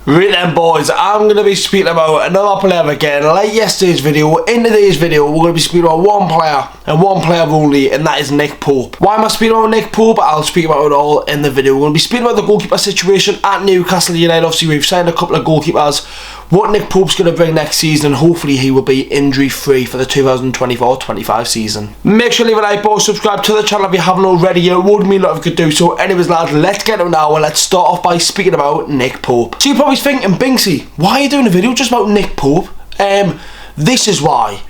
Right then boys, I'm going to be speaking about another player again. Like yesterday's video, in today's video we're going to be speaking about one player and one player only, and that is Nick Pope. Why am I speaking about Nick Pope? I'll speak about it all in the video. We're going to be speaking about the goalkeeper situation at Newcastle United. Obviously we've signed a couple of goalkeepers, what Nick Pope's going to bring next season, and hopefully he will be injury free for the 2024-25 season. Make sure to leave a like, boys, subscribe to the channel if you haven't already. It would mean a lot if you could do so. Anyways lads, let's get it now and let's start off by speaking about Nick Pope. So you're probably thinking, Binksy, why are you doing a video just about Nick Pope? This is why.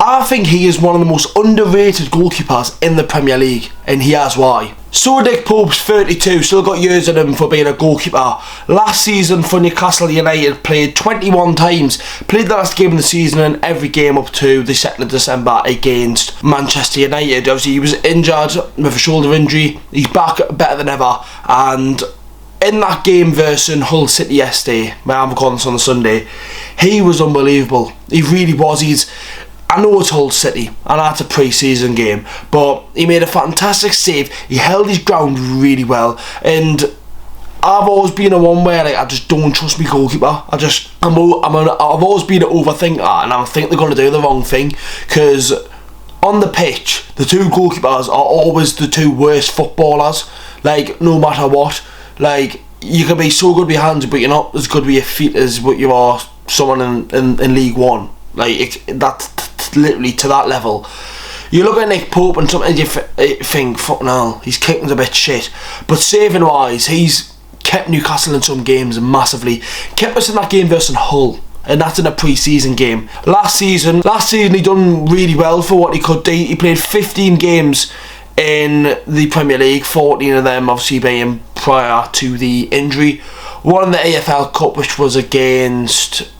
I think he is one of the most underrated goalkeepers in the Premier League, and here's why. So Nick Pope's 32, still got years in him for being a goalkeeper. Last season for Newcastle United, played 21 times, played the last game of the season and every game up to the 2nd of December against Manchester United. Obviously he was injured with a shoulder injury, he's back better than ever, and in that game versus Hull City yesterday, I'm recording this on the Sunday, he was unbelievable. He really was. I know it's Hull City and that's a pre-season game, but he made a fantastic save. He held his ground really well, and I've always been a one where I just don't trust my goalkeeper. I've always been an overthinker, and I think they're going to do the wrong thing, because on the pitch the two goalkeepers are always the two worst footballers. Like, no matter what, like, you can be so good with your hands but you're not as good with your feet as what you are someone in League One. Like, that's literally to that level. You look at Nick Pope and sometimes you think, fucking hell, his kicking's a bit shit, but saving wise, he's kept Newcastle in some games massively. Kept us in that game versus Hull, and that's in a pre-season game. Last season he done really well for what he could do. He played 15 games in the Premier League, 14 of them obviously being prior to the injury. One in the AFL Cup, which was against,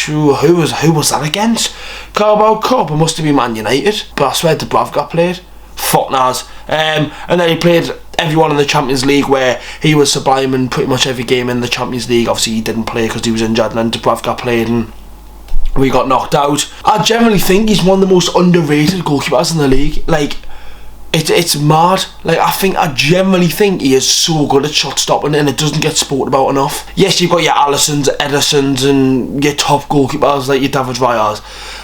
who was that against? Carabao Cup. It must have been Man United, but I swear Dubravka played. Fuck knows. And then he played everyone in the Champions League, where he was sublime in pretty much every game in the Champions League. Obviously he didn't play because he was injured, and then Dubravka played and we got knocked out. I generally think he's one of the most underrated goalkeepers in the league. Like, it's mad. Like, I generally think he is so good at shot stopping, and it doesn't get spoken about enough. Yes, you've got your Alissons, Edersons, and your top goalkeepers like your David Rayas.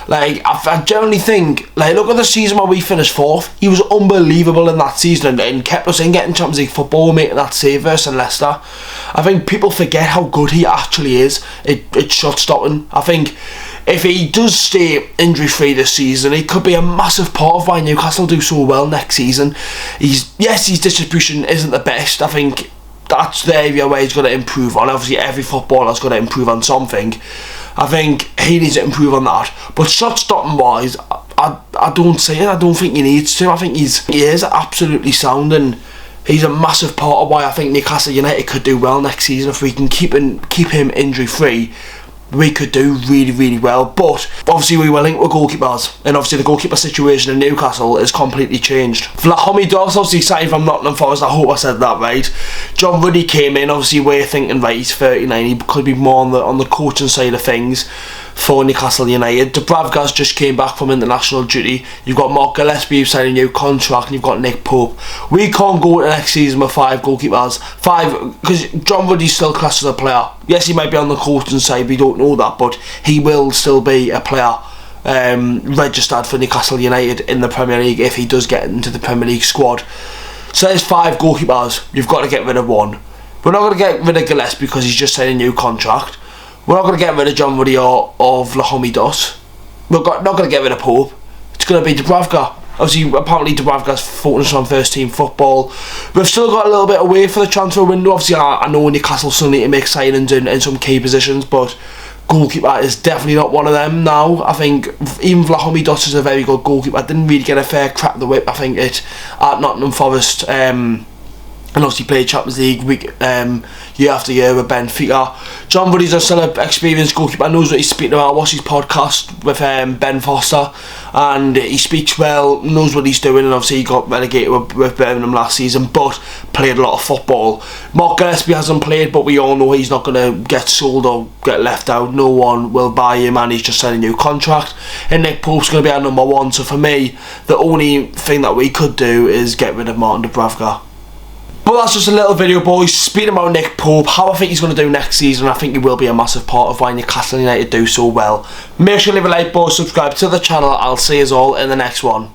Like, I generally think, like, look at the season where we finished 4th. He was unbelievable in that season and kept us in getting Champions League football, making that save versus Leicester. I think people forget how good he actually is at shot stopping. I think if he does stay injury free this season, he could be a massive part of why Newcastle do so well next season. His distribution isn't the best. I think that's the area where he's got to improve on. Obviously every footballer's got to improve on something. I think he needs to improve on that. But shot stopping wise, I don't see it. I don't think he needs to. I think he is absolutely sound, and he's a massive part of why I think Newcastle United could do well next season. If we can keep him injury free, we could do really, really well. But obviously we were linked with goalkeepers, and obviously the goalkeeper situation in Newcastle is completely changed. Vlahomi Dos obviously signed from Nottingham Forest. I hope I said that right. John Ruddy came in. Obviously we're thinking, right, he's 39, he could be more on the coaching side of things for Newcastle United. Dubravka's just came back from international duty. You've got Mark Gillespie who's signed a new contract, and you've got Nick Pope. We can't go into next season with 5 goalkeepers. 5, because John Ruddy's still classed as a player. Yes, he might be on the coaching side, we don't know that, but he will still be a player registered for Newcastle United in the Premier League if he does get into the Premier League squad. So there's 5 goalkeepers. You've got to get rid of one. We're not going to get rid of Gillespie because he's just signed a new contract. We're not going to get rid of John Ruddy or Vlahomi Dos. We're not going to get rid of Pope. It's going to be Dubravka. Obviously, apparently Dubravka's focused on first team football. We've still got a little bit away for the transfer window. Obviously, I know Newcastle still need to make signings in some key positions, but goalkeeper is definitely not one of them now. I think even Vlahomi Dos is a very good goalkeeper. Didn't really get a fair crack at the whip, I think, at Nottingham Forest. And obviously played Champions League year after year with Benfica. John Ruddy's a still an experienced goalkeeper, knows what he's speaking about. I watched his podcast with Ben Foster, and he speaks well, knows what he's doing, and obviously he got relegated with Birmingham last season, but played a lot of football. Mark Gillespie hasn't played, but we all know he's not going to get sold or get left out. No one will buy him, and he's just signed a new contract. And Nick Pope's going to be our number 1, so for me, the only thing that we could do is get rid of Martin Dubravka. But that's just a little video, boys, speaking about Nick Pope, how I think he's going to do next season. I think he will be a massive part of why Newcastle United do so well. Make sure to leave a like, boys, subscribe to the channel. I'll see you all in the next one.